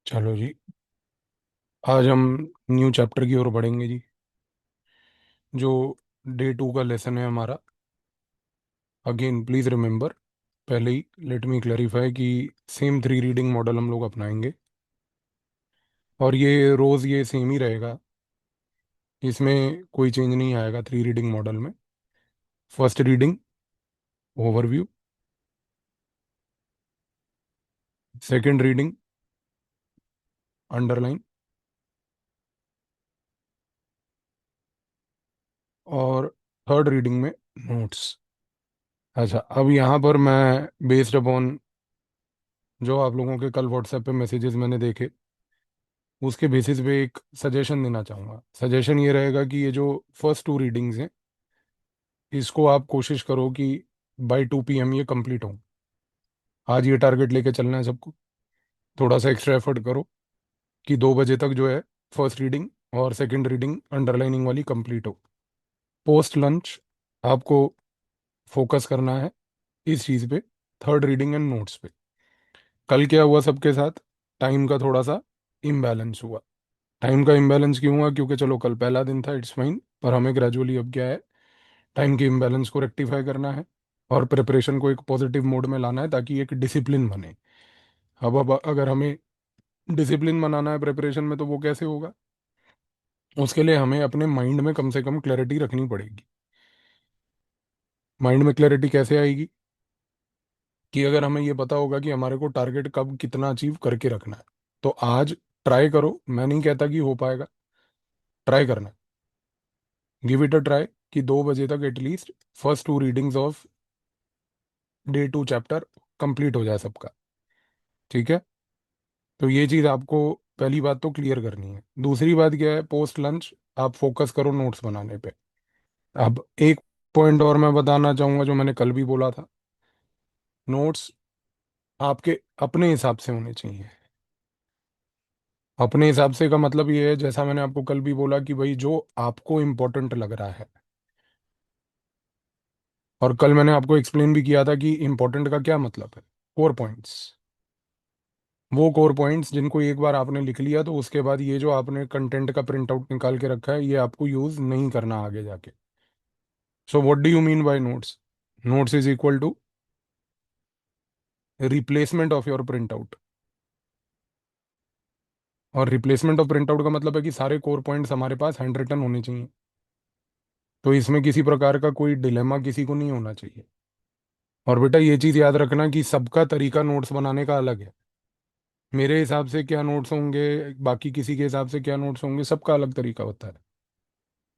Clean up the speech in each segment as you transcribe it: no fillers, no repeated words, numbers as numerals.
चलो जी। आज हम न्यू चैप्टर की ओर बढ़ेंगे जी। जो डे 2 का लेसन है हमारा। अगेन प्लीज़ रिमेंबर, पहले ही लेट मी क्लैरिफाई कि सेम 3 रीडिंग मॉडल हम लोग अपनाएंगे। और ये रोज़ ये सेम ही रहेगा। इसमें कोई चेंज नहीं आएगा 3 रीडिंग मॉडल में। First reading overview, second reading underline, और थर्ड रीडिंग में नोट्स। अच्छा, अब यहाँ पर मैं बेस्ड अपॉन जो आप लोगों के कल व्हाट्सएप पे मैसेजेस मैंने देखे, उसके बेसिस पे एक सजेशन देना चाहूँगा। सजेशन ये रहेगा कि ये जो फर्स्ट 2 रीडिंग्स हैं, इसको आप कोशिश करो कि बाय 2 PM ये कंप्लीट हो। आज ये टारगेट लेके चलना है सबको। थोड़ा सा एक्स्ट्रा एफर्ट करो कि 2 बजे तक जो है फर्स्ट रीडिंग और सेकंड रीडिंग अंडरलाइनिंग वाली कंप्लीट हो। पोस्ट लंच आपको फोकस करना है इस चीज़ पे, थर्ड रीडिंग एंड नोट्स पे। कल क्या हुआ सबके साथ? टाइम का थोड़ा सा इम्बैलेंस हुआ। टाइम का इम्बैलेंस क्यों हुआ? क्योंकि चलो कल पहला दिन था, इट्स फाइन, पर हमें ग्रेजुअली अब क्या है, टाइम के इम्बैलेंस को रेक्टिफाई करना है और प्रिपरेशन को एक पॉजिटिव मोड में लाना है ताकि एक डिसिप्लिन बने। अब अगर हमें डिसिप्लिन बनाना है प्रिपरेशन में, तो वो कैसे होगा? उसके लिए हमें अपने माइंड में कम से कम क्लैरिटी रखनी पड़ेगी। माइंड में क्लैरिटी कैसे आएगी? कि अगर हमें ये पता होगा कि हमारे को टारगेट कब कितना अचीव करके रखना है, तो आज ट्राई करो। मैं नहीं कहता कि हो पाएगा, ट्राई करना। गिव इट अ ट्राई कि 2 बजे तक at least first 2 readings of day 2 chapter complete हो जाए सबका। ठीक है? तो ये चीज़ आपको पहली बात तो क्लियर करनी है। दूसरी बात क्या है? पोस्ट लंच आप फोकस करो नोट्स बनाने पे। अब एक पॉइंट और मैं बताना चाहूँगा जो मैंने कल भी बोला था। नोट्स आपके अपने हिसाब से होने चाहिए। अपने हिसाब से का मतलब ये है, जैसा मैंने आपको कल भी बोला कि भाई जो आपको इम्पोर्टेंट लग रहा है। और कल मैंने आपको एक्सप्लेन भी किया था कि इम्पोर्टेंट का क्या मतलब है। कोर पॉइंट्स, वो कोर पॉइंट्स जिनको एक बार आपने लिख लिया तो उसके बाद ये जो आपने कंटेंट का प्रिंट आउट निकाल के रखा है, ये आपको यूज नहीं करना आगे जाके। So what do you mean by notes? Notes is equal to replacement of your print out. और रिप्लेसमेंट ऑफ प्रिंट आउट का मतलब है कि सारे कोर पॉइंट्स हमारे पास हैंड रिटन होने चाहिए। तो इसमें किसी प्रकार का कोई डिलेमा किसी को नहीं होना चाहिए। और बेटा ये चीज़ याद रखना कि सबका तरीका नोट्स बनाने का अलग है। मेरे हिसाब से क्या नोट्स होंगे, बाकी किसी के हिसाब से क्या नोट्स होंगे, सबका अलग तरीका होता है।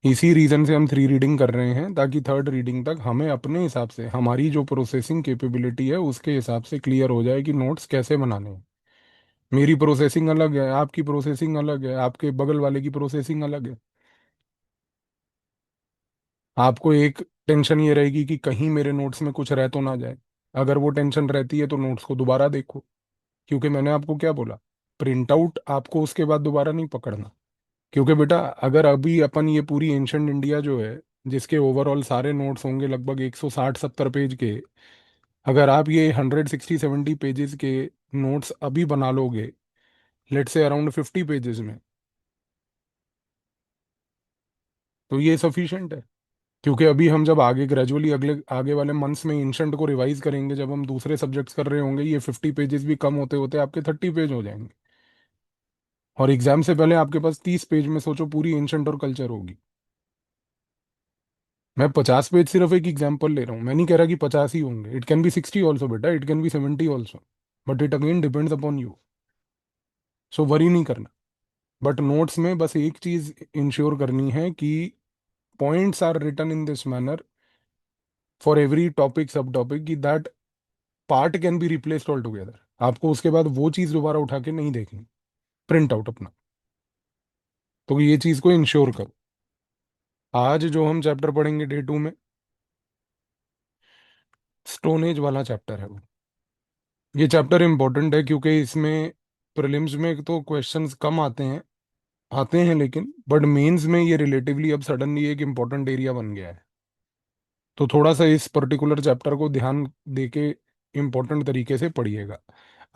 इसी रीजन से हम 3 रीडिंग कर रहे हैं ताकि थर्ड रीडिंग तक हमें अपने हिसाब से हमारी जो प्रोसेसिंग कैपेबिलिटी है उसके हिसाब से क्लियर हो जाए कि नोट्स कैसे बनाने हैं। मेरी प्रोसेसिंग अलग है, आपकी प्रोसेसिंग अलग है, आपके बगल वाले की प्रोसेसिंग अलग है। आपको एक टेंशन ये रहेगी कि कहीं मेरे नोट्स में कुछ रह तो ना जाए। अगर वो टेंशन रहती है तो नोट्स को दोबारा देखो। क्योंकि मैंने आपको क्या बोला, प्रिंट आउट आपको उसके बाद दोबारा नहीं पकड़ना। क्योंकि बेटा अगर अभी अपन ये पूरी एंशंट इंडिया जो है, जिसके ओवरऑल सारे नोट्स होंगे लगभग 160-170 पेज के, अगर आप ये 160-170 पेजेस के नोट्स अभी बना लोगे, लेट से अराउंड 50 पेजेस में, तो ये सफिशिएंट है। क्योंकि अभी हम जब आगे ग्रेजुअली अगले आगे वाले मंथ्स में एंशंट को रिवाइज करेंगे, जब हम दूसरे सब्जेक्ट्स कर रहे होंगे, ये 50 पेजेस भी कम होते होते आपके 30 पेज हो जाएंगे। और एग्जाम से पहले आपके पास 30 पेज में सोचो पूरी एंशंट और कल्चर होगी। मैं 50 पेज सिर्फ एक एग्जाम्पल ले रहा हूँ, मैं नहीं कह रहा कि 50 ही होंगे। इट कैन बी 60 ऑल्सो बेटा, it can be 70 also. But it again depends upon you. So worry नहीं करना। बट नोट्स में बस एक चीज इंश्योर करनी है कि points are written in this manner for every topic sub topic, कि that part can be replaced all together. आपको उसके बाद वो चीज दोबारा उठा के नहीं देखनी, प्रिंट आउट अपना। तो ये चीज को इंश्योर करो। आज जो हम चैप्टर पढ़ेंगे डे 2 में, स्टोनेज वाला चैप्टर है वो। ये चैप्टर इंपॉर्टेंट है क्योंकि इसमें प्रीलिम्स में तो क्वेश्चंस कम आते हैं लेकिन बट मेंस में ये रिलेटिवली अब सडनली एक इम्पॉर्टेंट एरिया बन गया है। तो थोड़ा सा इस पर्टिकुलर चैप्टर को ध्यान देके इम्पोर्टेंट तरीके से पढ़िएगा।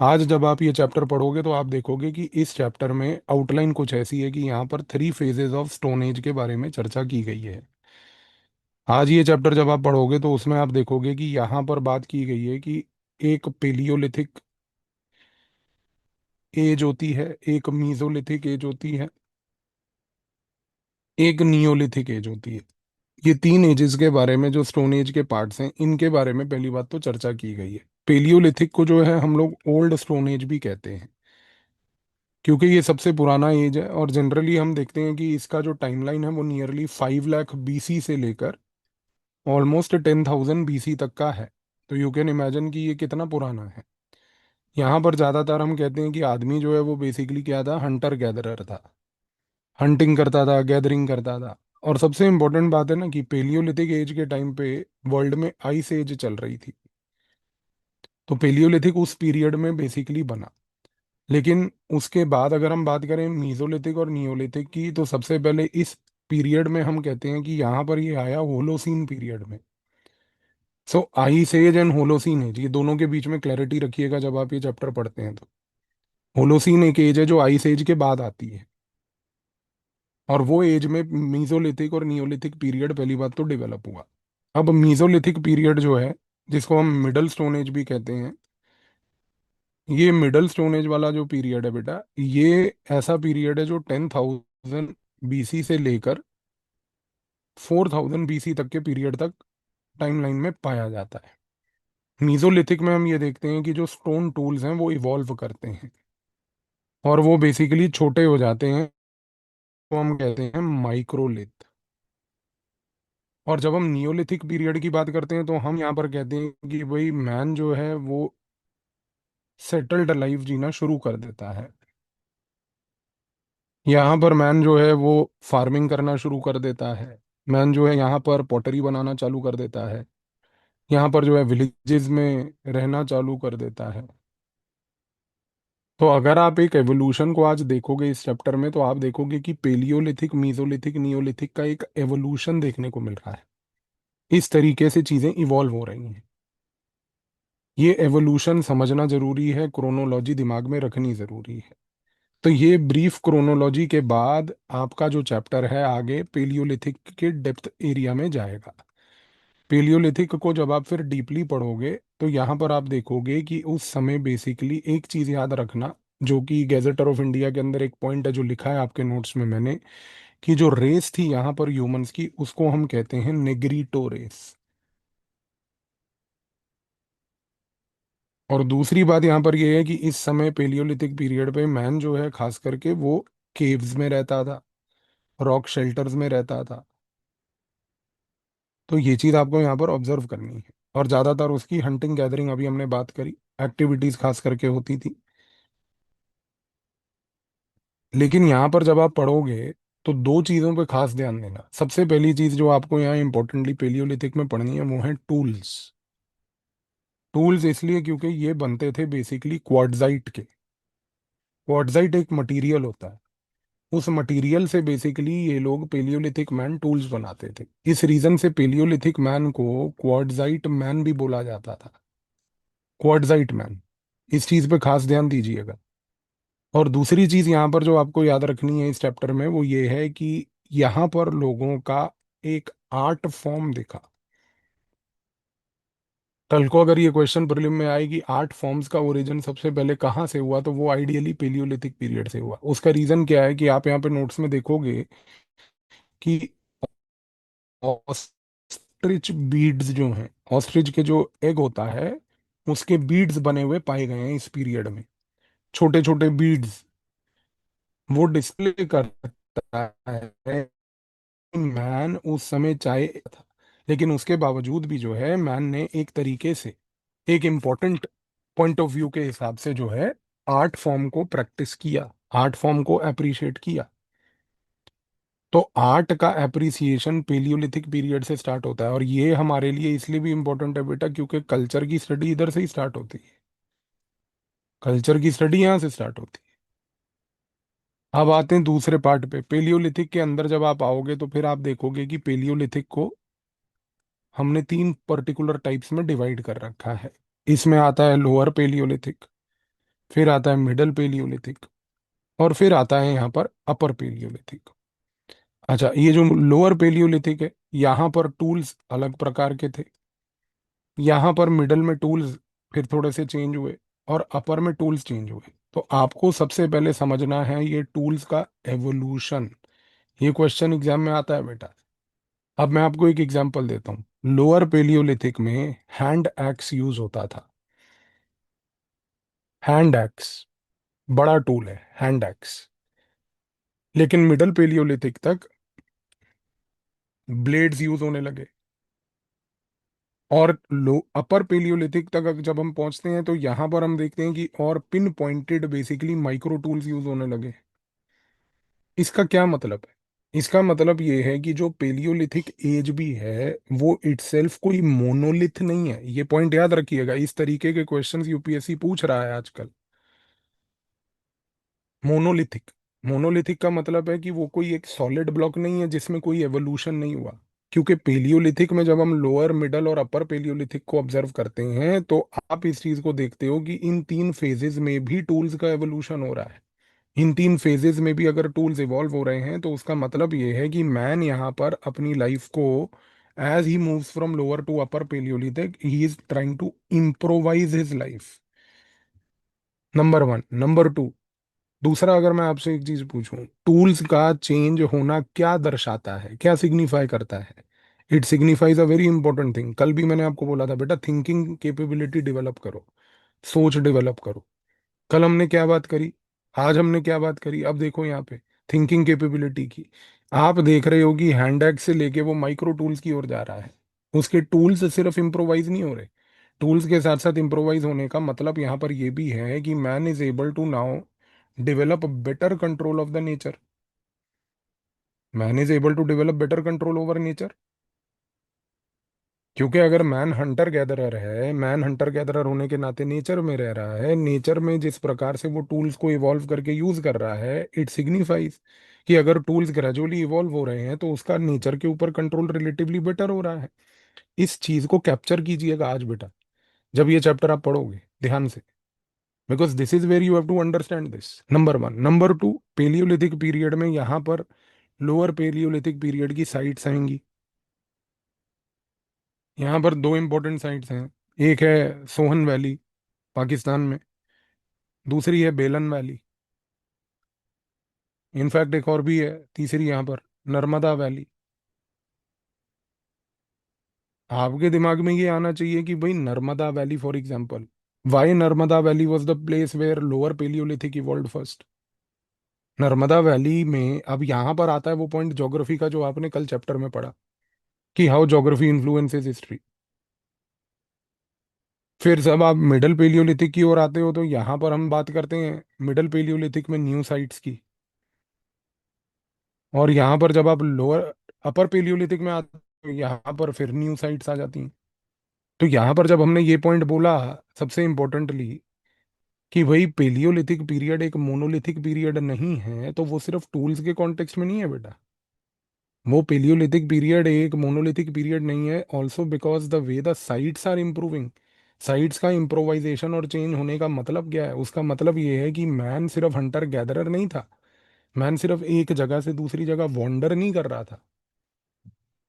आज जब आप ये चैप्टर पढ़ोगे तो आप देखोगे कि इस चैप्टर में आउटलाइन कुछ ऐसी है कि यहाँ पर 3 फेजेस ऑफ स्टोन एज के बारे में चर्चा की गई है। आज ये चैप्टर जब आप पढ़ोगे तो उसमें आप देखोगे कि यहाँ पर बात की गई है कि एक पेलियोलिथिक एज होती है, एक मीजोलिथिक एज होती है, एक नियोलिथिक एज होती है। ये 3 एजेस के बारे में, जो स्टोन एज के पार्ट्स हैं, इनके बारे में पहली बात तो चर्चा की गई है। पेलियोलिथिक को जो है हम लोग ओल्ड स्टोन एज भी कहते हैं, क्योंकि ये सबसे पुराना एज है। और जनरली हम देखते हैं कि इसका जो टाइमलाइन है वो नियरली 5 लाख BC से लेकर ऑलमोस्ट 10,000 BC तक का है। तो यू कैन इमेजिन कि ये कितना पुराना है। यहाँ पर ज़्यादातर हम कहते हैं कि आदमी जो है वो बेसिकली क्या था, हंटर गैदरर था, हंटिंग करता था, गैदरिंग करता था। और सबसे इम्पोर्टेंट बात है ना कि पेलियोलिथिक एज के टाइम पे वर्ल्ड में आइस एज चल रही थी। तो पेलियोलिथिक उस पीरियड में बेसिकली बना। लेकिन उसके बाद अगर हम बात करें मीजोलिथिक और नियोलिथिक की, तो सबसे पहले इस पीरियड में हम कहते हैं कि यहाँ पर ये आया होलोसीन पीरियड में। So ice age and Holocene age, ये दोनों के बीच में क्लैरिटी रखिएगा जब आप ये चैप्टर पढ़ते हैं तो। होलोसीन एक एज है जो आइस एज के बाद आती है, और वो एज में मीजोलिथिक और नियोलिथिक पीरियड पहली बात तो डेवलप हुआ। अब मीजोलिथिक पीरियड जो है, जिसको हम मिडल स्टोन एज भी कहते हैं, ये मिडल स्टोन एज वाला जो पीरियड है बेटा, ये ऐसा पीरियड है जो 10,000 BC से लेकर 4,000 BC तक के पीरियड तक टाइमलाइन में पाया जाता है। मीजोलिथिक में हम ये देखते हैं कि जो स्टोन टूल्स हैं वो इवॉल्व करते हैं, और वो बेसिकली छोटे हो जाते हैं, तो हम कहते हैं माइक्रोलिथ। और जब हम नियोलिथिक पीरियड की बात करते हैं तो हम यहाँ पर कहते हैं कि भाई मैन जो है वो सेटल्ड लाइफ जीना शुरू कर देता है। यहाँ पर मैन जो है वो फार्मिंग करना शुरू कर देता है। मैन जो है यहाँ पर पॉटरी बनाना चालू कर देता है। यहाँ पर जो है विलेजेस में रहना चालू कर देता है। तो अगर आप एक एवोल्यूशन को आज देखोगे इस चैप्टर में, तो आप देखोगे कि पेलियोलिथिक, मीजोलिथिक, नियोलिथिक का एक एवोल्यूशन देखने को मिल रहा है। इस तरीके से चीजें इवॉल्व हो रही हैं। ये एवोल्यूशन समझना जरूरी है, क्रोनोलॉजी दिमाग में रखनी जरूरी है। तो ये ब्रीफ क्रोनोलॉजी के बाद आपका जो चैप्टर है आगे पेलियोलिथिक के डेप्थ एरिया में जाएगा। पेलियोलिथिक को जब आप फिर डीपली पढ़ोगे तो यहाँ पर आप देखोगे कि उस समय बेसिकली एक चीज याद रखना, जो कि गैजेटर ऑफ इंडिया के अंदर एक पॉइंट है जो लिखा है आपके नोट्स में मैंने, कि जो रेस थी यहाँ पर ह्यूमंस की, उसको हम कहते हैं नेग्रीटो रेस। और दूसरी बात यहाँ पर यह है कि इस समय पेलियोलिथिक पीरियड पे मैन जो है खास करके वो केव्स में रहता था, रॉक शेल्टर्स में रहता था। तो ये चीज़ आपको यहाँ पर ऑब्जर्व करनी है। और ज़्यादातर उसकी हंटिंग गैदरिंग, अभी हमने बात करी, एक्टिविटीज़ खास करके होती थी। लेकिन यहाँ पर जब आप पढ़ोगे तो दो चीज़ों पे खास ध्यान देना। सबसे पहली चीज़ जो आपको यहाँ इंपॉर्टेंटली पेलियोलिथिक में पढ़नी है वो है टूल्स। टूल्स इसलिए क्योंकि ये बनते थे बेसिकली क्वार्ट्जाइट के। क्वार्ट्जाइट एक मटेरियल होता है, उस मटेरियल से बेसिकली ये लोग पेलियोलिथिक मैन टूल्स बनाते थे। इस रीजन से पेलियोलिथिक मैन को क्वार्ट्जाइट मैन भी बोला जाता था। क्वार्ट्जाइट मैन, इस चीज पे खास ध्यान दीजिएगा। और दूसरी चीज यहाँ पर जो आपको याद रखनी है इस चैप्टर में वो ये है कि यहाँ पर लोगों का एक आर्ट फॉर्म दिखा। कल को अगर ये क्वेश्चन प्रीलिम में आए कि आर्ट फॉर्म्स का ओरिजिन सबसे पहले कहाँ से हुआ, तो वो आइडियली पेलियोलिथिक पीरियड से हुआ। उसका रीजन क्या है कि आप यहाँ पे नोट्स में देखोगे कि ऑस्ट्रिच बीड्स जो हैं, ऑस्ट्रिच के जो एग होता है उसके बीड्स बने हुए पाए गए हैं इस पीरियड में। छोटे छोटे बीड्स वो डिस्प्ले करता है मैन उस समय चाहे था। लेकिन उसके बावजूद भी जो है मैन ने एक तरीके से, एक इम्पोर्टेंट पॉइंट ऑफ व्यू के हिसाब से जो है आर्ट फॉर्म को प्रैक्टिस किया, आर्ट फॉर्म को अप्रिशिएट किया। तो आर्ट का एप्रिसिएशन पेलियोलिथिक पीरियड से स्टार्ट होता है। और ये हमारे लिए इसलिए भी इम्पोर्टेंट है बेटा क्योंकि कल्चर की स्टडी इधर से ही स्टार्ट होती है। कल्चर की स्टडी यहाँ से स्टार्ट होती है। अब आते हैं दूसरे पार्ट पे। पेलियोलिथिक के अंदर जब आप आओगे तो फिर आप देखोगे कि पेलियोलिथिक को हमने 3 पर्टिकुलर टाइप्स में डिवाइड कर रखा है। इसमें आता है लोअर पेलियोलिथिक, फिर आता है मिडल पेलियोलिथिक, और फिर आता है यहाँ पर अपर पेलियोलिथिक। अच्छा, ये जो लोअर पेलियोलिथिक है, यहाँ पर टूल्स अलग प्रकार के थे, यहाँ पर मिडल में टूल्स फिर थोड़े से चेंज हुए, और अपर में टूल्स चेंज हुए। तो आपको सबसे पहले समझना है ये टूल्स का एवोल्यूशन। ये क्वेश्चन एग्जाम में आता है बेटा। अब मैं आपको एक एग्जांपल देता हूँ। लोअर पेलियोलिथिक में हैंड एक्स यूज होता था। हैंड एक्स बड़ा टूल है, हैंड एक्स। लेकिन मिडल पेलियोलिथिक तक ब्लेड्स यूज होने लगे। और लो अपर पेलियोलिथिक तक जब हम पहुंचते हैं तो यहां पर हम देखते हैं कि और pin pointed basically micro tools use होने लगे। इसका क्या मतलब है? इसका मतलब ये है कि जो पेलियोलिथिक एज भी है वो इटसेल्फ कोई मोनोलिथ नहीं है। ये पॉइंट याद रखिएगा, इस तरीके के क्वेश्चंस यूपीएससी पूछ रहा है आजकल। मोनोलिथिक, मोनोलिथिक का मतलब है कि वो कोई एक सॉलिड ब्लॉक नहीं है जिसमें कोई एवोल्यूशन नहीं हुआ। क्योंकि पेलियोलिथिक में जब हम लोअर मिडल और अपर पेलियोलिथिक को ऑब्जर्व करते हैं तो आप इस चीज को देखते हो कि इन तीन फेजेस में भी टूल्स का एवोल्यूशन हो रहा है। इन तीन फेजेस में भी अगर टूल्स इवॉल्व हो रहे हैं तो उसका मतलब ये है कि मैन यहाँ पर अपनी लाइफ को, as he moves from lower to upper palaeolithic, he is trying to improvise his life. Number one. Number two, दूसरा, अगर मैं आपसे एक चीज पूछूं, टूल्स का चेंज होना क्या दर्शाता है, क्या सिग्निफाई करता है? It signifies a very important thing. कल भी मैंने आपको बोला था बेटा, थिंकिंग कैपेबिलिटी डेवलप करो, सोच डेवलप करो। कल हमने क्या बात करी, आज हमने क्या बात करी? अब देखो यहाँ पे थिंकिंग कैपेबिलिटी की। आप देख रहे हो कि हैंड एक्स से लेके वो माइक्रो टूल्स की ओर जा रहा है। उसके टूल्स सिर्फ इम्प्रोवाइज नहीं हो रहे, टूल्स के साथ साथ इम्प्रोवाइज होने का मतलब यहाँ पर ये भी है कि man is able to now develop better control of the nature. Man is able to develop better control over nature. क्योंकि अगर मैन हंटर गैदरर है, मैन हंटर गैदरर होने के नाते नेचर में रह रहा है, नेचर में जिस प्रकार से वो टूल्स को इवॉल्व करके यूज कर रहा है, इट सिग्निफाइज कि अगर टूल्स ग्रेजुअली इवॉल्व हो रहे हैं तो उसका नेचर के ऊपर कंट्रोल रिलेटिवली बेटर हो रहा है। इस चीज को कैप्चर कीजिएगा आज बेटा, जब ये चैप्टर आप पढ़ोगे ध्यान से, because this is where you have to understand this. Number one. Number two, palaeolithic period में यहाँ पर लोअर पेलियोलिथिक पीरियड की साइट्स आएंगी। यहाँ पर दो इंपॉर्टेंट साइट्स हैं। एक है सोहन वैली पाकिस्तान में, दूसरी है बेलन वैली। इनफैक्ट एक और भी है, तीसरी यहाँ पर नर्मदा वैली। आपके दिमाग में ये आना चाहिए कि भाई Narmada valley for example, why Narmada valley was the place where lower palaeolithic evolved first. Narmada valley में अब यहाँ पर आता है वो पॉइंट ज्योग्राफी का जो आपने कल चैप्टर में पढ़ा, कि हाउ ज्योग्राफी इन्फ्लुएंसेस हिस्ट्री। फिर जब आप मिडल पेलियोलिथिक की ओर आते हो तो यहाँ पर हम बात करते हैं मिडल पेलियोलिथिक में न्यू साइट्स की। और यहाँ पर जब आप लोअर अपर पेलियोलिथिक में आते हो यहाँ पर फिर न्यू साइट्स आ जाती हैं। तो यहाँ पर जब हमने ये पॉइंट बोला, सबसे इंपॉर्टेंटली, कि भाई पेलियोलिथिक पीरियड एक मोनोलिथिक पीरियड नहीं है, तो वो सिर्फ टूल्स के कॉन्टेक्स्ट में नहीं है बेटा। वो पेलियोलिथिक पीरियड एक मोनोलिथिक पीरियड नहीं है also because the way the sites are improving. Sites का इम्प्रोवाइजेशन और चेंज होने का मतलब क्या है? उसका मतलब ये है कि मैन सिर्फ हंटर गैदरर नहीं था, मैन सिर्फ एक जगह से दूसरी जगह वॉन्डर नहीं कर रहा था।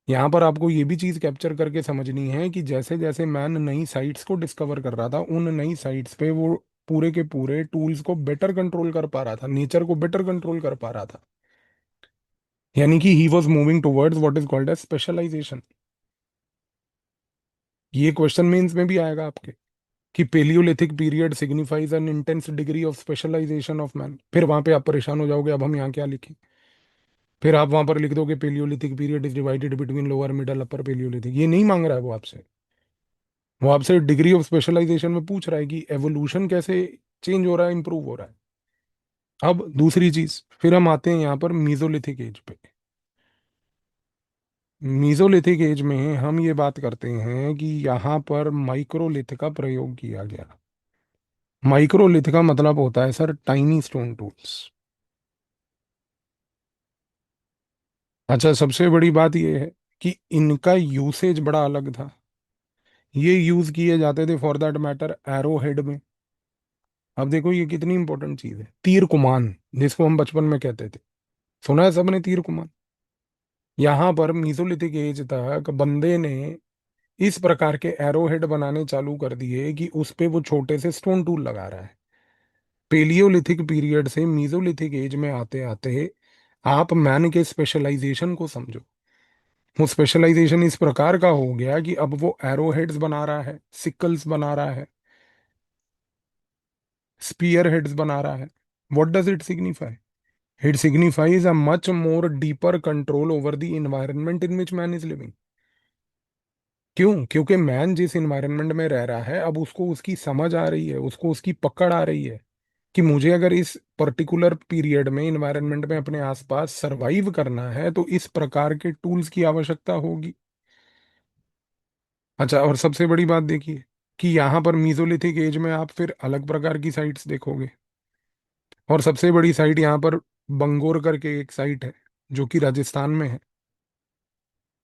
यहाँ पर आपको ये भी चीज कैप्चर करके समझनी है कि जैसे जैसे मैन नई साइट्स को डिस्कवर कर रहा था, उन नई साइट्स पे वो पूरे के पूरे टूल्स को बेटर कंट्रोल कर पा रहा था, नेचर को बेटर कंट्रोल कर पा रहा था। यानी कि he was moving towards what is called as specialisation. ये क्वेश्चन मेंस में भी आएगा आपके, कि palaeolithic period signifies an intense degree of specialisation of man. फिर वहां पे आप परेशान हो जाओगे, अब हम यहाँ क्या लिखें? फिर आप वहां पर लिख दोगे palaeolithic period is divided between lower middle upper palaeolithic. ये नहीं मांग रहा है वो आपसे, वो आपसे डिग्री ऑफ स्पेशलाइजेशन में पूछ रहा है कि एवोल्यूशन कैसे चेंज हो रहा है, इंप्रूव हो रहा है। अब दूसरी चीज, फिर हम आते हैं यहाँ पर मीजोलिथिक एज पे। मीजोलिथिक एज में हम ये बात करते हैं कि यहाँ पर माइक्रोलिथ का प्रयोग किया गया। माइक्रोलिथ का मतलब होता है सर टाइनी स्टोन टूल्स। अच्छा, सबसे बड़ी बात यह है कि इनका यूसेज बड़ा अलग था। ये यूज किए जाते थे for that matter arrow head में, अब देखो ये कितनी इंपॉर्टेंट चीज है, तीर कमान, जिसको हम बचपन में कहते थे। सुना है सबने तीर कमान? यहाँ पर मीसोलिथिक एज तक बंदे ने इस प्रकार के एरो हेड बनाने चालू कर दिए कि उस पे वो छोटे से स्टोन टूल लगा रहा है। पेलियोलिथिक पीरियड से मीसोलिथिक एज में आते आते आप मैन के स्पेशलाइजेशन को समझो। वो स्पेशलाइजेशन इस प्रकार का हो गया कि अब वो एरो हेड्स बना रहा है, सिकल्स बना रहा है, स्पीयर हेड्स बना रहा है। What does it signify? It signifies a much more deeper control over the environment in which man is living। क्यों? क्योंकि मैन जिस environment में रह रहा है, अब उसको उसकी समझ आ रही है, उसको उसकी पकड़ आ रही है कि मुझे अगर इस पर्टिकुलर पीरियड में environment में अपने आसपास सरवाइव करना है तो इस प्रकार के टूल्स की आवश्यकता होगी। अच्छा, और सबसे बड़ी बात देखिए कि यहाँ पर मीजोलिथिक एज में आप फिर अलग प्रकार की साइट्स देखोगे। और सबसे बड़ी साइट यहाँ पर बंगोर करके एक साइट है, जो कि राजस्थान में है।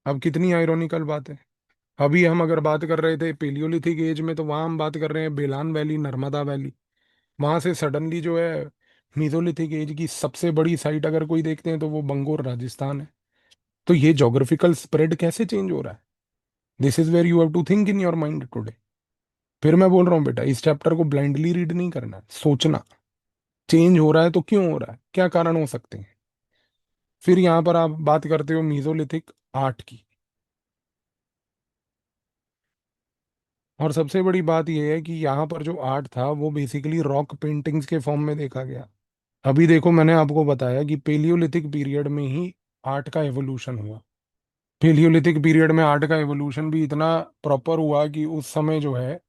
अब कितनी आयरॉनिकल बात है। अभी हम अगर बात कर रहे थे पेलियोलिथिक एज में, तो वहां हम बात कर रहे हैं बेलान वैली, नर्मदा वैली। वहां से सडनली जो है मीजोलिथिक एज की सबसे बड़ी साइट अगर कोई देखते हैं तो वो बंगोर राजस्थान है। तो ये जोग्राफिकल स्प्रेड कैसे चेंज हो रहा है? This is where you have to think in your mind today. फिर मैं बोल रहा हूँ बेटा, इस चैप्टर को ब्लाइंडली रीड नहीं करना है, सोचना। चेंज हो रहा है तो क्यों हो रहा है, क्या कारण हो सकते हैं। फिर यहाँ पर आप बात करते हो मीजोलिथिक आर्ट की। और सबसे बड़ी बात यह है कि यहाँ पर जो आर्ट था वो बेसिकली रॉक पेंटिंग्स के फॉर्म में देखा गया। अभी देखो, मैंने आपको बताया कि पेलियोलिथिक पीरियड में ही आर्ट का एवोल्यूशन हुआ। पेलियोलिथिक पीरियड में आर्ट का एवोल्यूशन भी इतना प्रॉपर हुआ कि उस समय जो है,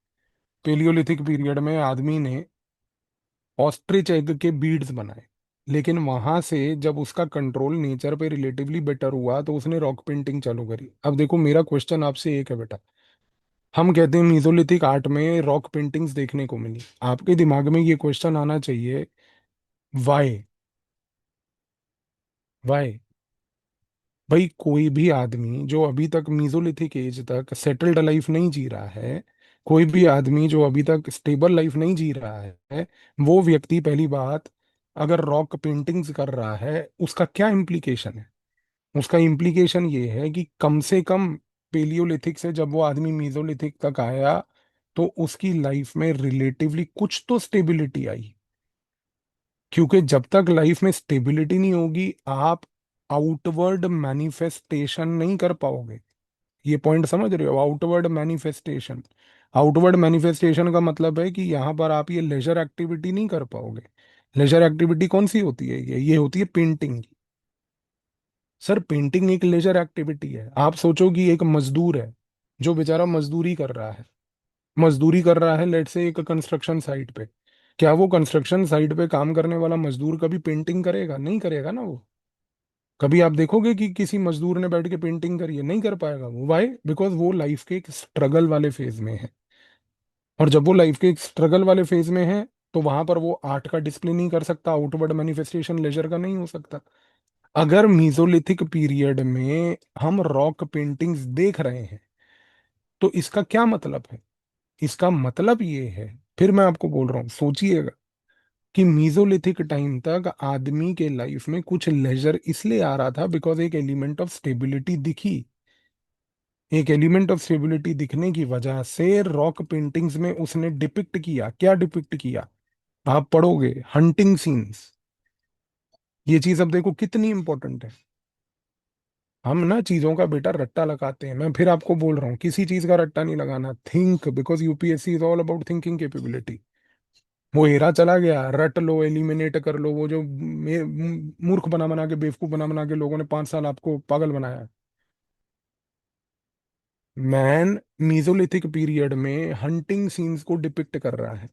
पेलियोलिथिक पीरियड में आदमी ने ऑस्ट्रिच एग के बीड्स बनाए। लेकिन वहां से जब उसका कंट्रोल नेचर पे रिलेटिवली बेटर हुआ तो उसने रॉक पेंटिंग चालू करी। अब देखो, मेरा क्वेश्चन आपसे एक है बेटा, हम कहते हैं मीजोलिथिक आर्ट में रॉक पेंटिंग्स देखने को मिली, आपके दिमाग में ये क्वेश्चन आना चाहिए, वाई? वाई? भाई, कोई भी आदमी जो अभी तक मीजोलिथिक एज तक सेटल्ड लाइफ नहीं जी रहा है, कोई भी आदमी जो अभी तक स्टेबल लाइफ नहीं जी रहा है, वो व्यक्ति पहली बात अगर रॉक पेंटिंग्स कर रहा है, उसका क्या इम्प्लीकेशन है? उसका इम्प्लीकेशन ये है कि कम से कम पेलियोलिथिक से जब वो आदमी मीजोलिथिक तक आया तो उसकी लाइफ में रिलेटिवली कुछ तो स्टेबिलिटी आई। क्योंकि जब तक लाइफ में स्टेबिलिटी नहीं होगी, आप आउटवर्ड मैनिफेस्टेशन नहीं कर पाओगे। ये पॉइंट समझ रहे हो? Outward manifestation. आउटवर्ड मैनिफेस्टेशन का मतलब है कि यहाँ पर आप ये लेजर एक्टिविटी नहीं कर पाओगे। लेजर एक्टिविटी कौन सी होती है? ये होती है पेंटिंग। सर, पेंटिंग एक लेजर एक्टिविटी है। आप सोचो कि एक मजदूर है जो बेचारा मजदूरी कर रहा है, मजदूरी कर रहा है लेट से एक कंस्ट्रक्शन साइट पे। क्या वो कंस्ट्रक्शन साइट पे काम करने वाला मजदूर कभी पेंटिंग करेगा? नहीं करेगा ना वो। कभी आप देखोगे कि किसी मजदूर ने बैठ के पेंटिंग करी है? नहीं कर पाएगा वो। वाई? बिकॉज वो लाइफ के एक स्ट्रगल वाले फेज में है। और जब वो लाइफ के एक स्ट्रगल वाले फेज में है तो वहां पर वो आर्ट का डिस्प्ले नहीं कर सकता, आउटवर्ड मैनिफेस्टेशन लेजर का नहीं हो सकता। अगर मीजोलिथिक पीरियड में हम रॉक पेंटिंग्स देख रहे हैं तो इसका क्या मतलब है? इसका मतलब ये है, फिर मैं आपको बोल रहा हूँ, सोचिएगा कि मीजोलिथिक टाइम तक आदमी के लाइफ में कुछ लेजर इसलिए आ रहा था बिकॉज एक एलिमेंट ऑफ स्टेबिलिटी दिखी। एक एलिमेंट ऑफ स्टेबिलिटी दिखने की वजह से रॉक पेंटिंग्स में उसने डिपिक्ट किया। क्या डिपिक्ट किया? आप पढ़ोगे, हंटिंग सीन्स। ये चीज अब देखो कितनी इंपॉर्टेंट है। हम ना चीजों का बेटा रट्टा लगाते हैं। मैं फिर आपको बोल रहा हूँ, किसी चीज का रट्टा नहीं लगाना। Think, because UPSC is all about thinking capability. वो हेरा चला गया, रट लो, एलिमिनेट कर लो, वो जो मूर्ख बना बना के, बेवकूफ बना बना के लोगों ने 5 साल आपको पागल बनाया। मैन मीजोलिथिक पीरियड में हंटिंग सीन्स को डिपिक्ट कर रहा है।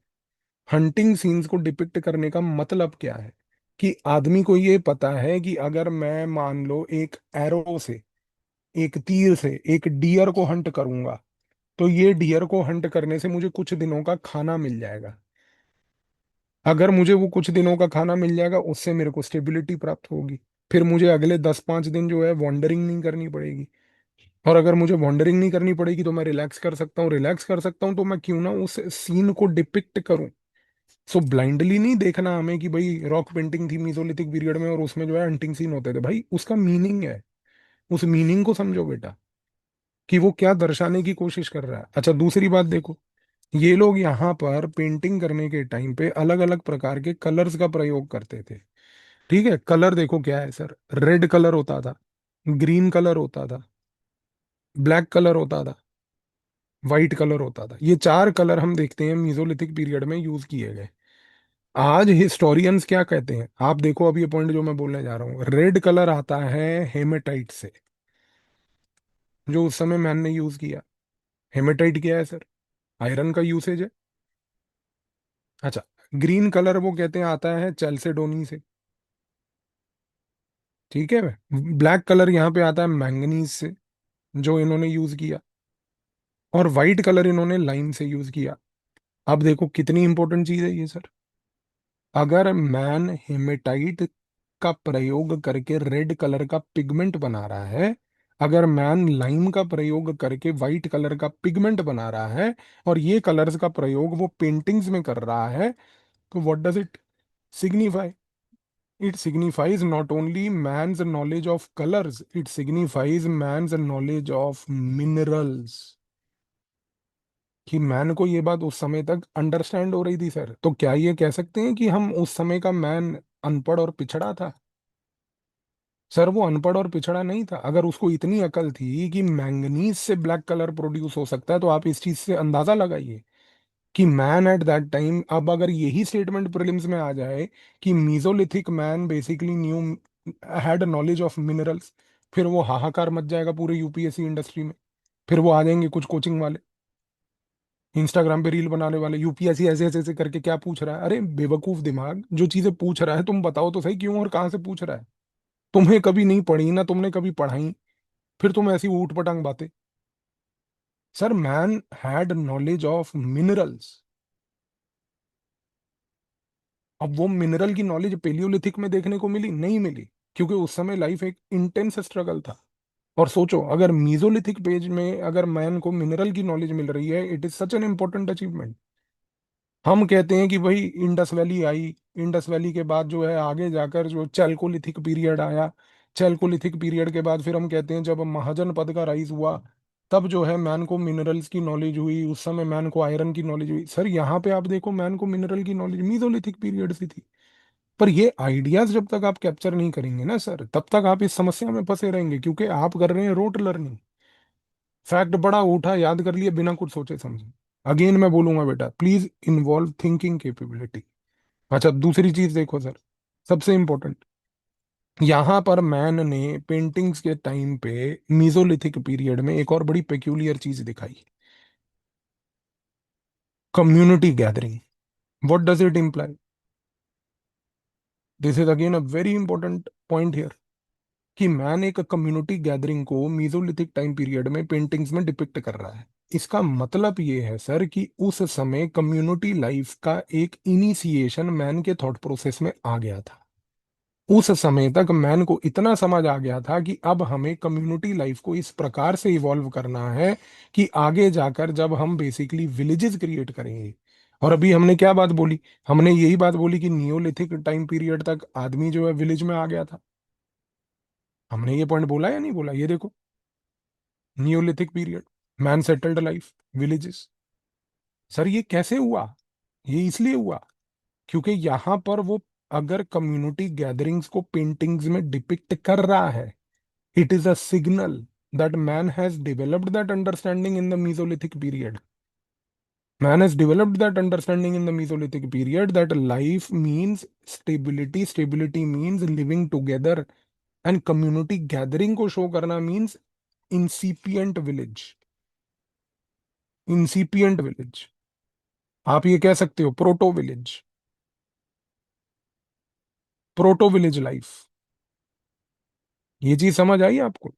हंटिंग सीन्स को डिपिक्ट करने का मतलब क्या है? कि आदमी को ये पता है कि अगर मैं मान लो एक एरो से, एक तीर से एक डियर को हंट करूंगा तो ये डियर को हंट करने से मुझे कुछ दिनों का खाना मिल जाएगा। अगर मुझे वो कुछ दिनों का खाना मिल जाएगा, उससे मेरे को स्टेबिलिटी प्राप्त होगी। फिर मुझे अगले 10-5 दिन जो है वॉन्डरिंग नहीं करनी पड़ेगी। और अगर मुझे वॉन्डरिंग नहीं करनी पड़ेगी तो मैं रिलैक्स कर सकता हूँ। रिलैक्स कर सकता हूँ तो मैं क्यों ना उस सीन को डिपिक्ट करूं। सो ब्लाइंडली नहीं देखना हमें कि भाई रॉक पेंटिंग थी मीसोलिथिक पीरियड में और उसमें जो है हंटिंग सीन होते थे, भाई उसका मीनिंग है, उस मीनिंग को समझो बेटा, कि वो क्या दर्शाने की कोशिश कर रहा है। अच्छा दूसरी बात देखो, ये लोग यहाँ पर पेंटिंग करने के टाइम पे अलग अलग प्रकार के कलर्स का प्रयोग करते थे। ठीक है, कलर देखो क्या है सर, रेड कलर होता था, ग्रीन कलर होता था, ब्लैक कलर होता था, व्हाइट कलर होता था। ये चार कलर हम देखते हैं मीसोलिथिक पीरियड में यूज किए गए। आज हिस्टोरियंस क्या कहते हैं, आप देखो, अब ये पॉइंट जो मैं बोलने जा रहा हूँ, रेड कलर आता है हेमेटाइट से, जो उस समय मैन ने यूज किया। हेमेटाइट क्या है सर, आयरन का यूसेज है। अच्छा, ग्रीन कलर वो कहते हैं आता है चैल्सेडोनी से। ठीक है, ब्लैक कलर यहाँ पे आता है मैंगनीज से, जो इन्होंने यूज किया। और व्हाइट कलर इन्होंने लाइम से यूज किया। अब देखो कितनी इंपॉर्टेंट चीज है ये सर, अगर मैन हेमेटाइट का प्रयोग करके रेड कलर का पिगमेंट बना रहा है, अगर मैन लाइम का प्रयोग करके व्हाइट कलर का पिगमेंट बना रहा है, और ये कलर्स का प्रयोग वो पेंटिंग्स में कर रहा है, तो what does it signify? It signifies not only man's knowledge of colors, it signifies man's knowledge of minerals। कि मैन को ये बात उस समय तक अंडरस्टैंड हो रही थी सर। तो क्या ये कह सकते हैं कि हम उस समय का मैन अनपढ़ और पिछड़ा था? सर वो अनपढ़ और पिछड़ा नहीं था। अगर उसको इतनी अकल थी कि मैंगनीज से ब्लैक कलर प्रोड्यूस हो सकता है, तो आप इस चीज से अंदाजा लगाइए कि मैन एट दैट टाइम, अब अगर यही स्टेटमेंट प्रीलिम्स में आ जाए कि mesolithic man basically new had knowledge of minerals, फिर वो हाहाकार मच जाएगा पूरे यूपीएससी इंडस्ट्री में। फिर वो आ जाएंगे कुछ कोचिंग वाले, इंस्टाग्राम पे रील बनाने वाले, यूपीएससी ऐसे ऐसे ऐसे करके क्या पूछ रहा है। अरे बेवकूफ दिमाग, जो चीजें पूछ रहा है तुम बताओ तो सही क्यों और कहाँ से पूछ रहा है। तुम्हें कभी नहीं पढ़ी ना तुमने कभी पढ़ाई, फिर तुम ऐसी ऊट पटांग बातें। Sir man had knowledge of minerals. अब वो मिनरल की नॉलेज पेलियोलिथिक में देखने को मिली? नहीं मिली, क्योंकि उस समय लाइफ एक इंटेंस स्ट्रगल था। और सोचो अगर मीजोलिथिक पेज में अगर मैन को मिनरल की नॉलेज मिल रही है, it is such an important achievement. हम कहते हैं कि भाई इंडस वैली आई, इंडस वैली के बाद जो है आगे जाकर जो चैल्कोलिथिक पीरियड आया, चैल्कोलिथिक पीरियड के बाद फिर हम कहते हैं जब महाजन पद का राइज हुआ, तब जो है मैन को मिनरल्स की नॉलेज हुई, उस समय मैन को आयरन की नॉलेज हुई। सर यहाँ पे आप देखो मैन को मिनरल की नॉलेज मीजोलिथिक पीरियड से थी। पर ये आइडियाज जब तक आप कैप्चर नहीं करेंगे ना सर, तब तक आप इस समस्या में फंसे रहेंगे, क्योंकि आप कर रहे हैं रोट लर्निंग। फैक्ट बड़ा उठा याद कर लिया बिना कुछ सोचे समझे। अगेन मैं बोलूंगा बेटा, प्लीज इन्वॉल्व थिंकिंग कैपेबिलिटी। अच्छा दूसरी चीज देखो सर, सबसे इंपॉर्टेंट, यहाँ पर मैन ने पेंटिंग्स के टाइम पे मीजोलिथिक पीरियड में एक और बड़ी पेक्यूलियर चीज दिखाई, community gathering. What does it imply? This is again a very important point here, कि मैन एक कम्युनिटी गैदरिंग को मीजोलिथिक टाइम पीरियड में पेंटिंग्स में डिपिक्ट कर रहा है। इसका मतलब ये है सर कि उस समय कम्युनिटी लाइफ का एक इनिशिएशन मैन के थॉट प्रोसेस में आ गया था। उस समय तक मैन को इतना समझ आ गया था कि अब हमें कम्युनिटी लाइफ को इस प्रकार से इवॉल्व करना है कि आगे जाकर जब हम बेसिकली विलेजेस क्रिएट करेंगे। और अभी हमने क्या बात बोली, हमने यही बात बोली कि नियोलिथिक टाइम पीरियड तक आदमी जो है विलेज में आ गया था। हमने ये पॉइंट बोला या नहीं बोला? ये देखो, Neolithic period, man settled life, villages. Sir ये कैसे हुआ? ये इसलिए हुआ क्योंकि यहाँ पर वो अगर कम्युनिटी गैदरिंग्स को पेंटिंग्स में डिपिक्ट कर रहा है, it is a signal that man has developed that understanding in the Mesolithic period. Man has developed that understanding in the Mesolithic period that life means stability, stability means living together, and community gathering को show करना means incipient village, incipient village। आप ये कह सकते हो proto village, proto village life. ये चीज समझ आई आपको?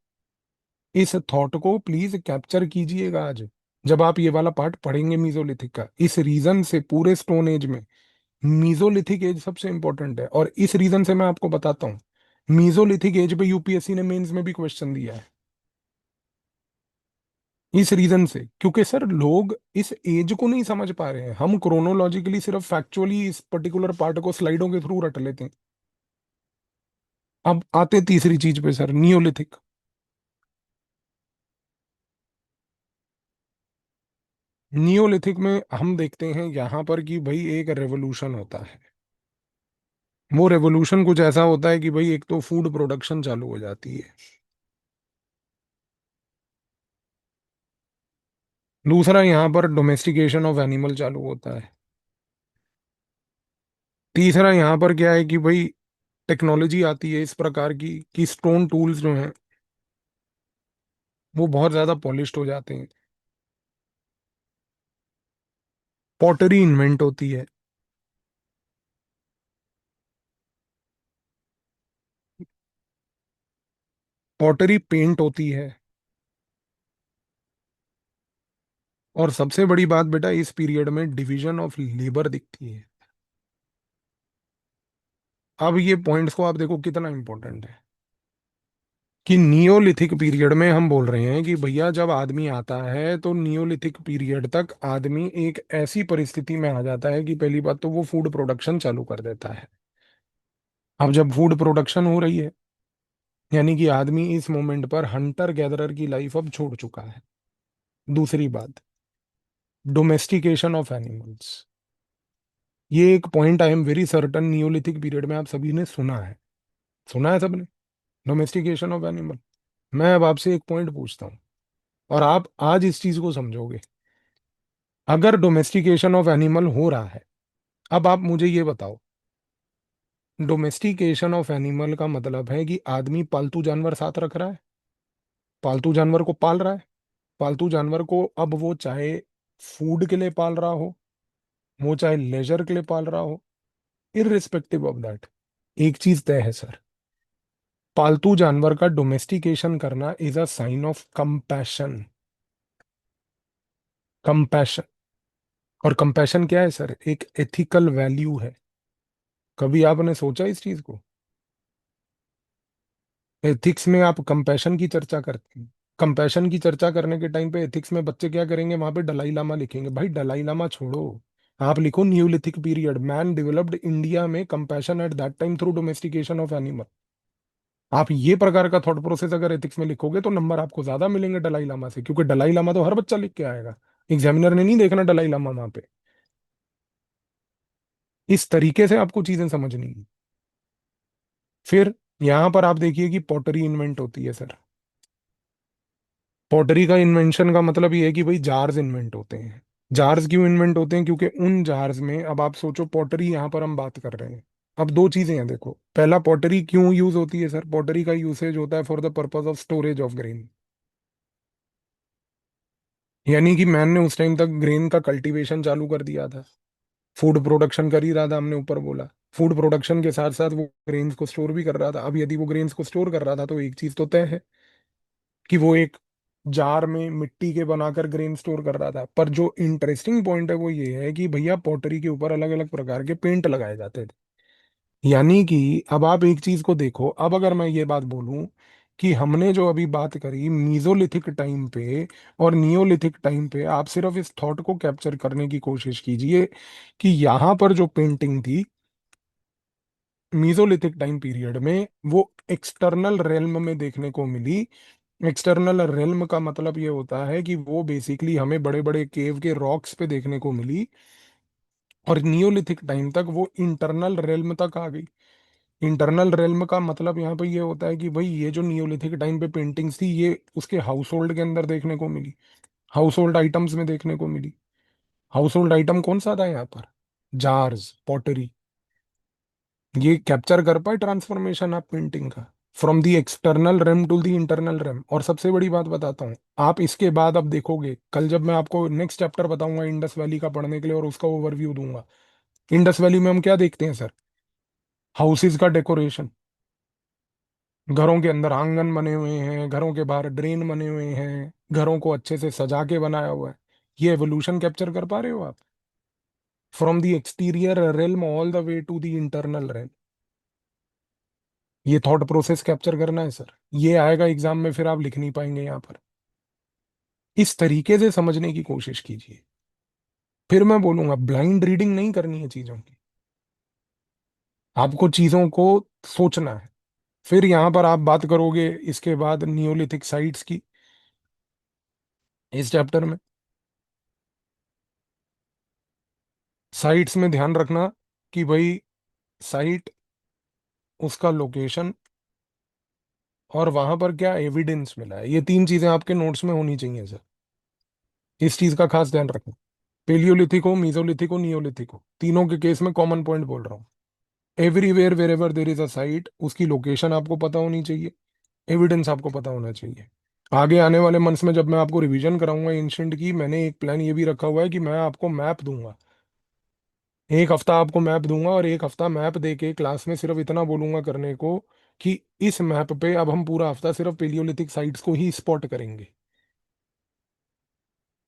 इस थॉट को प्लीज कैप्चर कीजिएगा आज, जब आप ये वाला पार्ट पढ़ेंगे मीजोलिथिक का। इस रीजन से पूरे स्टोन एज में मीजोलिथिक एज सबसे इंपॉर्टेंट है। और इस रीजन से मैं आपको बताता हूँ, मीजोलिथिक एज पे यूपीएससी ने मेंस में भी क्वेश्चन दिया है। इस रीजन से, क्योंकि सर लोग इस एज को नहीं समझ पा रहे हैं। हम क्रोनोलॉजिकली सिर्फ फैक्चुअली इस पर्टिकुलर पार्ट को स्लाइडों के थ्रू रट लेते हैं। अब आते तीसरी चीज पे सर, नियोलिथिक। नियोलिथिक में हम देखते हैं यहाँ पर कि भाई एक रेवोल्यूशन होता है। वो रेवोल्यूशन कुछ ऐसा होता है कि भाई एक तो फूड प्रोडक्शन चालू हो जाती है। दूसरा यहाँ पर डोमेस्टिकेशन ऑफ एनिमल चालू होता है। तीसरा यहाँ पर क्या है कि भाई टेक्नोलॉजी आती है इस प्रकार की कि स्टोन टूल्स जो हैं वो बहुत ज्यादा पॉलिश्ड हो जाते हैं। पॉटरी इन्वेंट होती है। पॉटरी पेंट होती है। और सबसे बड़ी बात बेटा, इस पीरियड में डिवीजन ऑफ लेबर दिखती है। अब ये पॉइंट्स को आप देखो कितना इंपॉर्टेंट है कि नियोलिथिक पीरियड में हम बोल रहे हैं कि भैया जब आदमी आता है तो नियोलिथिक पीरियड तक आदमी एक ऐसी परिस्थिति में आ जाता है कि पहली बात तो वो फूड प्रोडक्शन चालू कर देता है। अब जब फूड प्रोडक्शन हो रही है, यानी कि आदमी इस मोमेंट पर हंटर गैदरर की लाइफ अब छोड़ चुका है। दूसरी बात, डोमेस्टिकेशन ऑफ एनिमल्स। ये एक point I am very certain Neolithic period में आप सभी ने सुना है। सुना है सबने, डोमेस्टिकेशन ऑफ एनिमल। मैं अब आपसे एक पॉइंट पूछता हूँ और आप आज इस चीज को समझोगे। अगर डोमेस्टिकेशन ऑफ एनिमल हो रहा है, अब आप मुझे ये बताओ, डोमेस्टिकेशन ऑफ एनिमल का मतलब है कि आदमी पालतू जानवर साथ रख रहा है, पालतू जानवर को पाल रहा है। पालतू जानवर को अब वो चाहे फूड के लिए पाल रहा हो, वो चाहे लेजर के लिए पाल रहा हो, इररिस्पेक्टिव ऑफ दैट, एक चीज तय है सर, पालतू जानवर का डोमेस्टिकेशन करना is a sign of compassion. Compassion. और कंपैशन क्या है सर? एक एथिकल वैल्यू है। कभी आपने सोचा इस चीज को? एथिक्स में आप कंपैशन की चर्चा करते हैं। कंपैशन की चर्चा करने के टाइम पे एथिक्स में बच्चे क्या करेंगे? वहां पे दलाई लामा लिखेंगे। भाई दलाई लामा छोड़ो, आप लिखो Neolithic period, man developed India में compassion at that time through domestication of animal. आप ये प्रकार का थॉट प्रोसेस अगर एथिक्स में लिखोगे तो नंबर आपको ज्यादा मिलेंगे दलाई लामा से, क्योंकि दलाई लामा तो हर बच्चा लिख के आएगा। एग्जामिनर ने नहीं देखना दलाई लामा वहां पे। इस तरीके से आपको चीजें समझनी है। फिर यहां पर आप देखिए कि पॉटरी इन्वेंट होती है सर। पॉटरी का इन्वेंशन का मतलब ये है कि भाई जार्स इन्वेंट होते हैं। जार्स क्यों इन्वेंट होते हैं? क्योंकि उन जार्स में, अब आप सोचो पॉटरी यहाँ पर हम बात कर रहे हैं। अब दो चीजें हैं देखो, पहला पॉटरी क्यों यूज होती है सर? पॉटरी का यूसेज होता है for the purpose of storage of grain. यानी कि मैन ने उस टाइम तक ग्रेन का कल्टीवेशन चालू कर दिया था, फूड प्रोडक्शन कर ही रहा था, हमने ऊपर बोला। फूड प्रोडक्शन के साथ साथ वो ग्रेन्स को स्टोर भी कर रहा था। अब यदि वो ग्रेन्स को स्टोर कर रहा था तो एक चीज तो तय है कि वो एक जार में मिट्टी के बनाकर ग्रेन स्टोर कर रहा था। पर जो इंटरेस्टिंग पॉइंट है वो ये है कि भैया पॉटरी के ऊपर अलग अलग प्रकार के पेंट लगाए जाते थे। यानी कि अब आप एक चीज को देखो, अब अगर मैं ये बात बोलूं कि हमने जो अभी बात करी मीजोलिथिक टाइम पे और नियोलिथिक टाइम पे, आप सिर्फ इस थॉट को कैप्चर करने की कोशिश कीजिए कि यहाँ पर जो पेंटिंग थी मीजोलिथिक टाइम पीरियड में, वो एक्सटर्नल रेल्म में देखने को मिली। एक्सटर्नल रेल्म का मतलब ये होता है कि वो बेसिकली हमें बड़े बड़े केव के रॉक्स पे देखने को मिली। और नियोलिथिक टाइम तक वो इंटरनल रेल्म तक आ गई। इंटरनल रेल्म का मतलब यहाँ पे ये होता है कि भाई ये जो नियोलिथिक टाइम पे पेंटिंग्स थी ये उसके हाउस होल्ड के अंदर देखने को मिली, हाउस होल्ड आइटम्स में देखने को मिली। हाउस होल्ड आइटम कौन सा था यहाँ पर? Jars, pottery. ये कैप्चर कर पाए ट्रांसफॉर्मेशन आप पेंटिंग का, from the external realm to the internal realm. और सबसे बड़ी बात बताता हूँ, आप इसके बाद अब देखोगे कल जब मैं आपको नेक्स्ट चैप्टर बताऊंगा इंडस वैली का पढ़ने के लिए और उसका ओवरव्यू दूंगा। इंडस वैली में हम क्या देखते हैं सर? हाउसेज का डेकोरेशन, घरों के अंदर आंगन बने हुए हैं, घरों के बाहर ड्रेन बने हुए हैं, घरों को अच्छे से सजा के बनाया हुआ है। ये एवोल्यूशन कैप्चर कर पा रहे हो आप? From the exterior realm all the way to the internal realm. ये थॉट प्रोसेस कैप्चर करना है सर। ये आएगा एग्जाम में, फिर आप लिख नहीं पाएंगे यहाँ पर। इस तरीके से समझने की कोशिश कीजिए। फिर मैं बोलूंगा ब्लाइंड रीडिंग नहीं करनी है चीजों की, आपको चीजों को सोचना है। फिर यहां पर आप बात करोगे इसके बाद नियोलिथिक साइट्स की, इस चैप्टर में साइट्स में ध्यान रखना कि भाई साइट, उसका लोकेशन, और वहां पर क्या एविडेंस मिला है, ये तीन चीजें आपके नोट्स में होनी चाहिए सर। इस चीज का खास ध्यान रखना। पेलियोलिथिक हो, मीजोलिथिक हो, नियोलिथिक हो, तीनों के केस में कॉमन पॉइंट बोल रहा हूँ। Everywhere wherever there is a site, उसकी लोकेशन आपको पता होनी चाहिए, एविडेंस आपको पता होना चाहिए। आगे आने वाले मंथ्स में जब मैं आपको रिवीजन कराऊंगा एंशंट की, मैंने एक प्लान ये भी रखा हुआ है कि मैं आपको मैप दूंगा। एक हफ्ता आपको मैप दूंगा और एक हफ्ता मैप दे के क्लास में सिर्फ इतना बोलूंगा करने को कि इस मैप पे अब हम पूरा हफ्ता सिर्फ पेलियोलिथिक साइट्स को ही स्पॉट करेंगे,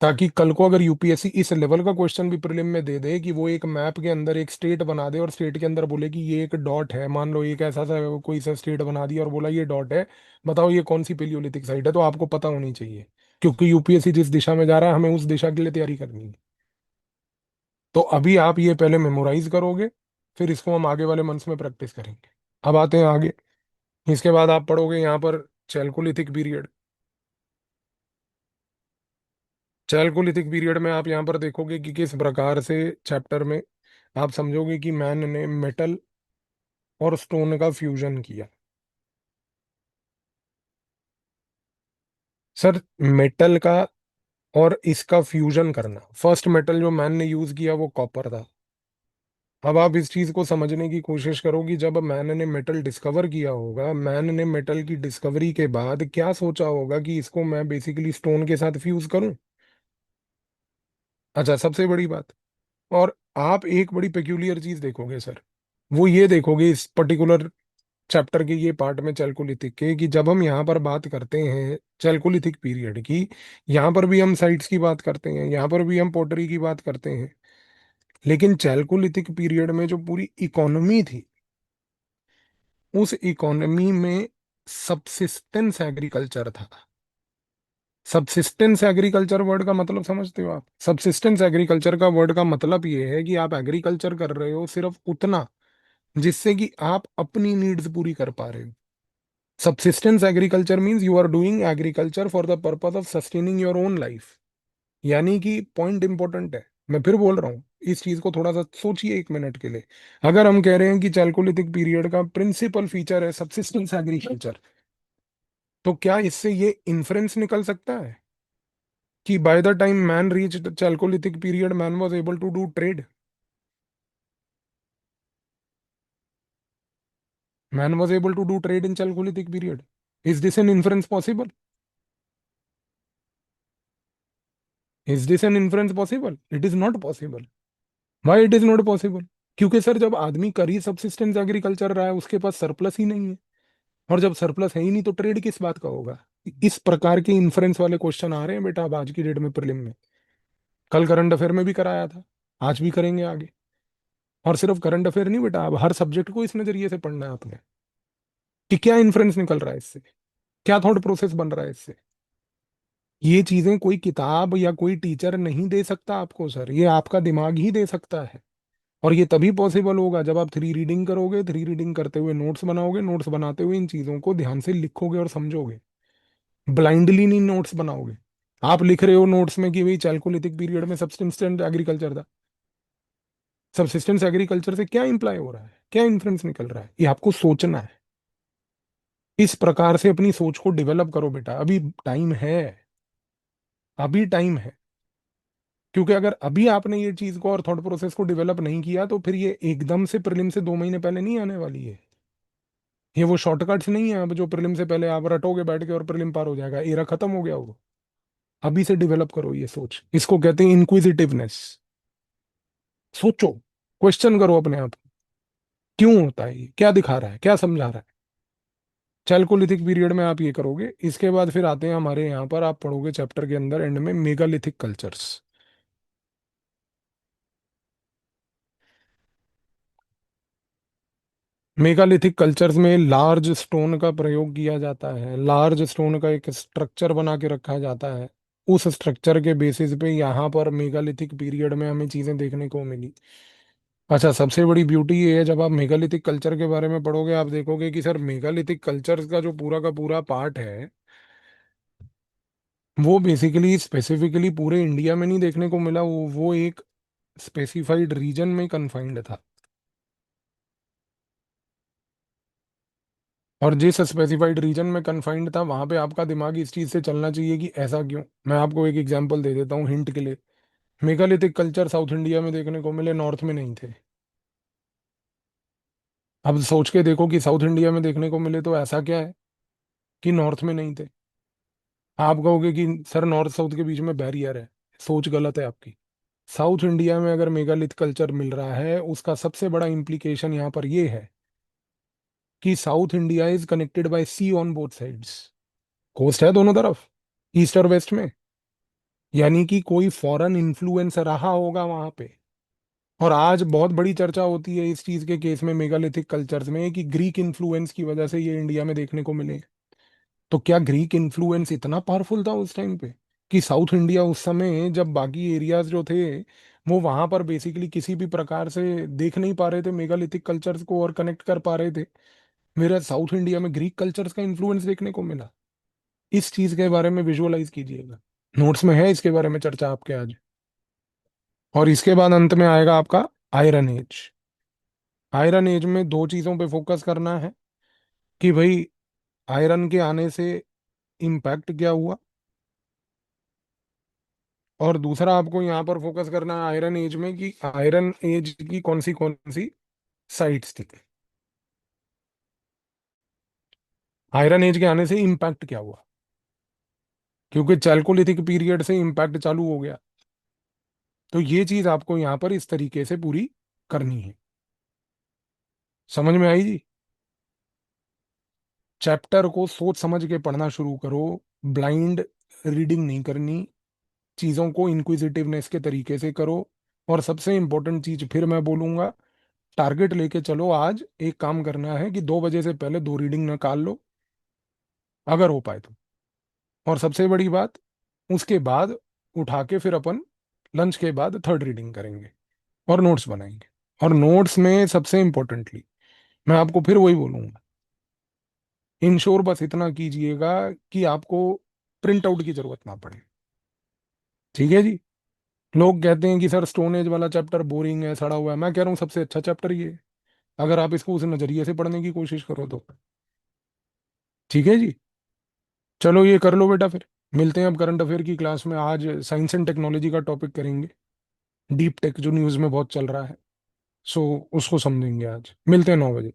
ताकि कल को अगर यूपीएससी इस लेवल का क्वेश्चन भी प्रीलिम में दे दे कि वो एक मैप के अंदर एक स्टेट बना दे और स्टेट के अंदर बोले कि ये एक डॉट है, मान लो एक ऐसा सा कोई सा स्टेट बना दिया और बोला ये डॉट है, बताओ ये कौन सी पेलियोलिथिक साइट है, तो आपको पता होनी चाहिए। क्योंकि यूपीएससी जिस दिशा में जा रहा है हमें उस दिशा के लिए तैयारी करनी है। तो अभी आप ये पहले मेमोराइज करोगे, फिर इसको हम आगे वाले मंथ्स में प्रैक्टिस करेंगे। अब आते हैं आगे। इसके बाद आप पढ़ोगे यहाँ पर चैल्कोलिथिक पीरियड। चैल्कोलिथिक पीरियड में आप यहाँ पर देखोगे कि किस प्रकार से चैप्टर में आप समझोगे कि मैन ने मेटल और स्टोन का फ्यूजन किया। सर, मेटल का और इसका फ्यूजन करना, फर्स्ट मेटल जो मैन ने यूज किया वो कॉपर था। अब आप इस चीज को समझने की कोशिश करो कि जब मैन ने मेटल डिस्कवर किया होगा, मैन ने मेटल की डिस्कवरी के बाद क्या सोचा होगा कि इसको मैं बेसिकली स्टोन के साथ फ्यूज करूं। अच्छा, सबसे बड़ी बात, और आप एक बड़ी पेक्यूलियर चीज देखोगे सर, वो ये देखोगे इस पर्टिकुलर चैप्टर के ये पार्ट में चैल्कोलिथिक के, कि जब हम यहाँ पर बात करते हैं चैल्कोलिथिक पीरियड की, यहाँ पर भी हम साइट्स की बात करते हैं, यहाँ पर भी हम पोटरी की बात करते हैं, लेकिन चैल्कोलिथिक पीरियड में जो पूरी इकोनॉमी थी, उस इकोनॉमी में सबसिस्टेंस एग्रीकल्चर था। सबसिस्टेंस एग्रीकल्चर वर्ड का मतलब समझते हो आप? सबसिस्टेंस एग्रीकल्चर का वर्ड का मतलब ये है कि आप एग्रीकल्चर कर रहे हो सिर्फ उतना जिससे कि आप अपनी नीड्स पूरी कर पा रहे हो। Subsistence agriculture means you are doing agriculture for the purpose of sustaining your own life. यानी कि पॉइंट इंपॉर्टेंट है, मैं फिर बोल रहा हूँ, इस चीज को थोड़ा सा सोचिए एक मिनट के लिए। अगर हम कह रहे हैं कि चैल्कोलिथिक पीरियड का प्रिंसिपल फीचर है सबसिस्टेंस एग्रीकल्चर, तो क्या इससे ये इन्फ्रेंस निकल सकता है कि by the time man reach chalcolithic period man was able to do trade? Man was able to do trade in chalcolithic period? Is this an inference possible? Is this an inference possible? It is not possible. Why it is not possible? क्योंकि sir जब आदमी कर ही subsistence agriculture रहा है, उसके पास surplus ही नहीं है, और जब सरप्लस है ही नहीं तो ट्रेड किस बात का होगा? इस प्रकार के इन्फ्रेंस वाले क्वेश्चन आ रहे हैं बेटा अब आज की डेट में प्रीलिम में। कल करंट अफेयर में भी कराया था, आज भी करेंगे आगे। और सिर्फ करंट अफेयर नहीं बेटा, अब हर सब्जेक्ट को इस नजरिए से पढ़ना है आपने कि क्या इन्फ्रेंस निकल रहा है इससे, क्या थॉट प्रोसेस बन रहा है इससे। ये चीजें कोई किताब या कोई टीचर नहीं दे सकता आपको सर, ये आपका दिमाग ही दे सकता है। और ये तभी पॉसिबल होगा जब आप थ्री रीडिंग करोगे, थ्री रीडिंग करते हुए नोट्स बनाओगे, नोट्स बनाते हुए इन चीजों को ध्यान से लिखोगे और समझोगे। ब्लाइंडली नहीं नोट्स बनाओगे। आप लिख रहे हो नोट्स में कि भाई चैल्कोलिथिक पीरियड में सबसिस्टेंस एग्रीकल्चर था, सबसिस्टेंस एग्रीकल्चर से क्या इंप्लाई हो रहा है, क्या इन्फ्रेंस निकल रहा है, ये आपको सोचना है। इस प्रकार से अपनी सोच को डेवलप करो बेटा, अभी टाइम है, अभी टाइम है। क्योंकि अगर अभी आपने ये चीज को और थॉट प्रोसेस को डेवलप नहीं किया तो फिर ये एकदम से प्रीलिम से 2 महीने पहले नहीं आने वाली है। ये वो शॉर्टकट्स नहीं है अब जो प्रीलिम से पहले आप रटोगे बैठ के और प्रीलिम पार हो जाएगा, एरा खत्म हो गया वो। अभी से डेवलप करो ये सोच, इसको कहते हैं इंक्विजिटिवनेस। सोचो, क्वेश्चन करो अपने आप, क्यों होता है ये, क्या दिखा रहा है, क्या समझा रहा है। चैल्कोलिथिक पीरियड में आप ये करोगे। इसके बाद फिर आते हैं हमारे यहाँ पर, आप पढ़ोगे चैप्टर के अंदर एंड में मेगालिथिक कल्चर्स। मेगालिथिक कल्चर्स में लार्ज स्टोन का प्रयोग किया जाता है, लार्ज स्टोन का एक स्ट्रक्चर बना के रखा जाता है। उस स्ट्रक्चर के बेसिस पे यहाँ पर मेगालिथिक पीरियड में हमें चीजें देखने को मिली। अच्छा, सबसे बड़ी ब्यूटी ये है, जब आप मेगालिथिक कल्चर के बारे में पढ़ोगे आप देखोगे कि सर मेगालिथिक कल्चर का पूरा पार्ट है, वो बेसिकली स्पेसिफिकली पूरे इंडिया में नहीं देखने को मिला, वो एक स्पेसिफाइड रीजन में कन्फाइंड था। और जिस स्पेसिफाइड रीजन में कन्फाइंड था वहां पे आपका दिमाग इस चीज से चलना चाहिए कि ऐसा क्यों। मैं आपको एक एग्जांपल दे देता हूँ हिंट के लिए। मेगालिथिक कल्चर साउथ इंडिया में देखने को मिले, नॉर्थ में नहीं थे। अब सोच के देखो कि साउथ इंडिया में देखने को मिले तो ऐसा क्या है कि नॉर्थ में नहीं थे। आप कहोगे कि सर नॉर्थ साउथ के बीच में बैरियर है। सोच गलत है आपकी। साउथ इंडिया में अगर मेगालिथ कल्चर मिल रहा है, उसका सबसे बड़ा इम्प्लीकेशन यहाँ पर ये है कि south India is connected by sea on both sides. Coast है दोनों तरफ, ईस्ट और वेस्ट में। यानी कि कोई फॉरेन इन्फ्लुएंस रहा होगा वहां पे। और आज बहुत बड़ी चर्चा होती है इस चीज के केस में, मेगालिथिक कल्चर्स में, कि ग्रीक इन्फ्लुएंस की वजह से ये इंडिया में देखने को मिले। तो क्या ग्रीक इन्फ्लुएंस इतना पावरफुल था उस टाइम पे कि साउथ इंडिया उस समय जब बाकी एरियाज जो थे वो वहां पर बेसिकली किसी भी प्रकार से देख नहीं पा रहे थे मेगालिथिक कल्चर्स को और कनेक्ट कर पा रहे थे, मेरा साउथ इंडिया में ग्रीक कल्चर्स का इन्फ्लुएंस देखने को मिला। इस चीज के बारे में विजुअलाइज कीजिएगा। नोट्स में है इसके बारे में चर्चा आपके आज। और इसके बाद अंत में आएगा आपका आयरन एज। आयरन एज में दो चीजों पे फोकस करना है कि भाई आयरन के आने से इम्पैक्ट क्या हुआ, और दूसरा आपको यहाँ पर फोकस करना है आयरन एज में कि आयरन एज की कौन सी साइट्स थी, आयरन एज के आने से इम्पैक्ट क्या हुआ। क्योंकि चैल्कोलिथिक पीरियड से इम्पैक्ट चालू हो गया। तो ये चीज आपको यहाँ पर इस तरीके से पूरी करनी है। समझ में आई जी। चैप्टर को सोच समझ के पढ़ना शुरू करो। ब्लाइंड रीडिंग नहीं करनी, चीज़ों को इंक्विजिटिवनेस के तरीके से करो। और सबसे इंपॉर्टेंट चीज फिर मैं बोलूंगा, टारगेट लेके चलो। आज एक काम करना है कि 2 बजे से पहले 2 रीडिंग निकाल लो अगर हो पाए तो। और सबसे बड़ी बात, उसके बाद उठा के फिर अपन लंच के बाद 3rd रीडिंग करेंगे और नोट्स बनाएंगे। और नोट्स में सबसे इंपॉर्टेंटली मैं आपको फिर वही बोलूंगा, इंश्योर बस इतना कीजिएगा कि आपको प्रिंट आउट की जरूरत ना पड़े। ठीक है जी। लोग कहते हैं कि सर स्टोन एज वाला चैप्टर बोरिंग है, सड़ा हुआ है। मैं कह रहा हूँ सबसे अच्छा चैप्टर ये है, अगर आप इसको उस नजरिए से पढ़ने की कोशिश करो तो। ठीक है जी। चलो ये कर लो बेटा, फिर मिलते हैं अब करंट अफेयर की क्लास में। आज साइंस एंड टेक्नोलॉजी का टॉपिक करेंगे, डीप टेक जो न्यूज़ में बहुत चल रहा है। सो उसको समझेंगे। आज मिलते हैं 9 बजे।